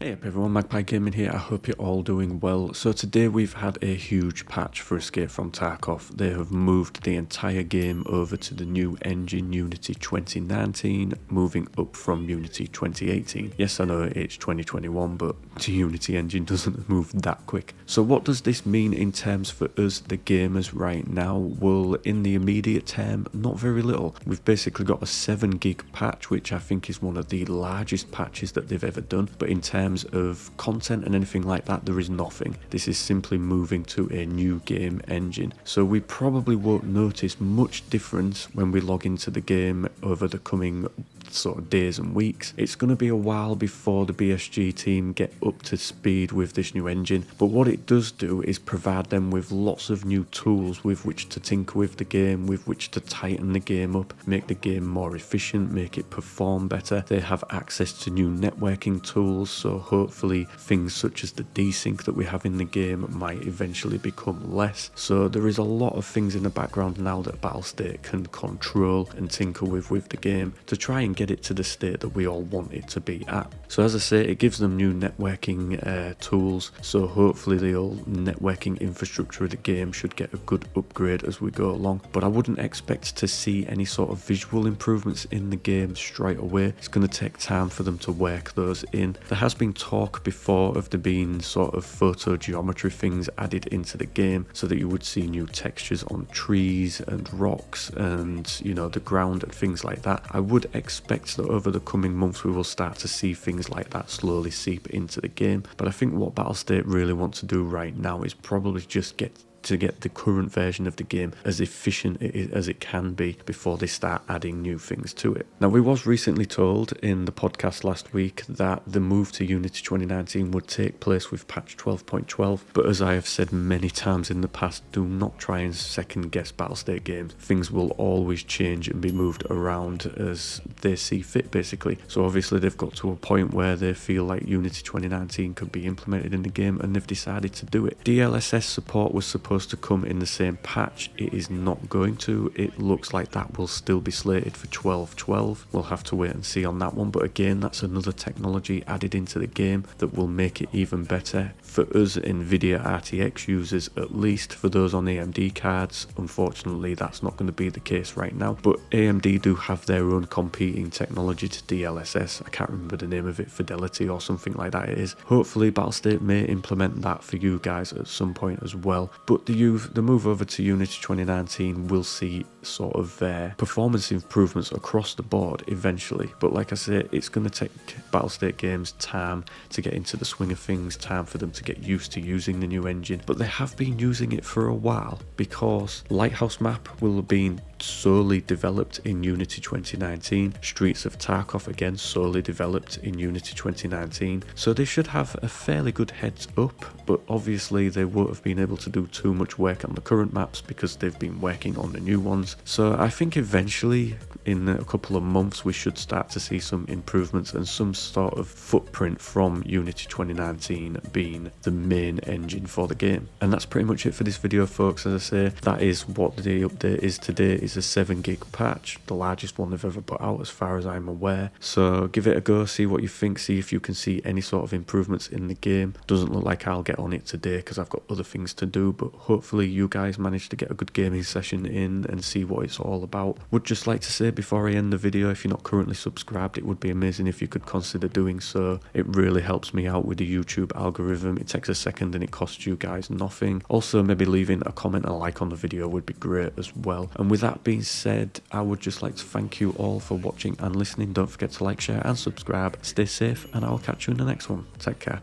Hey up everyone, Magpie Gaming here. I hope you're all doing well. So today we've had a huge patch for Escape From Tarkov. They have moved the entire game over to the new engine Unity 2019, moving up from Unity 2018. Yes, I know it's 2021, but the Unity engine doesn't move that quick. So what does this mean in terms for us, the gamers, right now? Well, in the immediate term, not very little. We've basically got a 7 gig patch, which I think is one of the largest patches that they've ever done. But in terms of content and anything like that, there is nothing. This is simply moving to a new game engine, so we probably won't notice much difference when we log into the game over the coming sort of days and weeks. It's going to be a while before the BSG team get up to speed with this new engine, but what it does do is provide them with lots of new tools with which to tinker with the game, with which to tighten the game up, make the game more efficient, make it perform better. They have access to new networking tools, so hopefully things such as the desync that we have in the game might eventually become less. So there is a lot of things in the background now that Battlestate can control and tinker with the game to try and get it to the state that we all want it to be at. So as I say, it gives them new networking tools, so hopefully the old networking infrastructure of the game should get a good upgrade as we go along, but I wouldn't expect to see any sort of visual improvements in the game straight away. It's going to take time for them to work those in. There has been talk before of there being sort of photo geometry things added into the game so that you would see new textures on trees and rocks and, you know, the ground and things like that. I would expect that over the coming months we will start to see things like that slowly seep into the game, but I think what Battlestate really wants to do right now is probably just get the current version of the game as efficient as it can be before they start adding new things to it. Now, we was recently told in the podcast last week that the move to Unity 2019 would take place with patch 12.12, but as I have said many times in the past, do not try and second guess Battlestate games. Things will always change and be moved around as they see fit, basically. So obviously they've got to a point where they feel like Unity 2019 could be implemented in the game, and they've decided to do it. DLSS support was supposed to come in the same patch. It is not going to. It looks like that will still be slated for 12.12. We'll have to wait and see on that one, but again, that's another technology added into the game that will make it even better for us NVIDIA RTX users. At least for those on AMD cards, unfortunately that's not going to be the case right now, but AMD do have their own competing technology to DLSS. I can't remember the name of it, Fidelity or something like that it is. Hopefully Battlestate may implement that for you guys at some point as well, but the move over to Unity 2019 will see sort of performance improvements across the board eventually, but like I say, it's going to take Battlestate games time to get into the swing of things, time for them to get used to using the new engine, but they have been using it for a while because Lighthouse map will have been solely developed in Unity 2019, Streets of Tarkov again solely developed in Unity 2019, so they should have a fairly good heads up, but obviously they won't have been able to do too much work on the current maps because they've been working on the new ones. So I think eventually in a couple of months we should start to see some improvements and some sort of footprint from Unity 2019 being the main engine for the game. And that's pretty much it for this video, folks. As I say, that is what the update is today. Is a 7 gig patch, the largest one they've ever put out as far as I'm aware. So give it a go, see what you think, see if you can see any sort of improvements in the game. Doesn't look like I'll get on it today because I've got other things to do, but hopefully you guys manage to get a good gaming session in and see what it's all about. Would just like to say before I end the video, if you're not currently subscribed, it would be amazing if you could consider doing so. It really helps me out with the YouTube algorithm. It takes a second and it costs you guys nothing. Also, maybe leaving a comment and a like on the video would be great as well. And with that being said, I would just like to thank you all for watching and listening. Don't forget to like, share and subscribe. Stay safe and I'll catch you in the next one. Take care.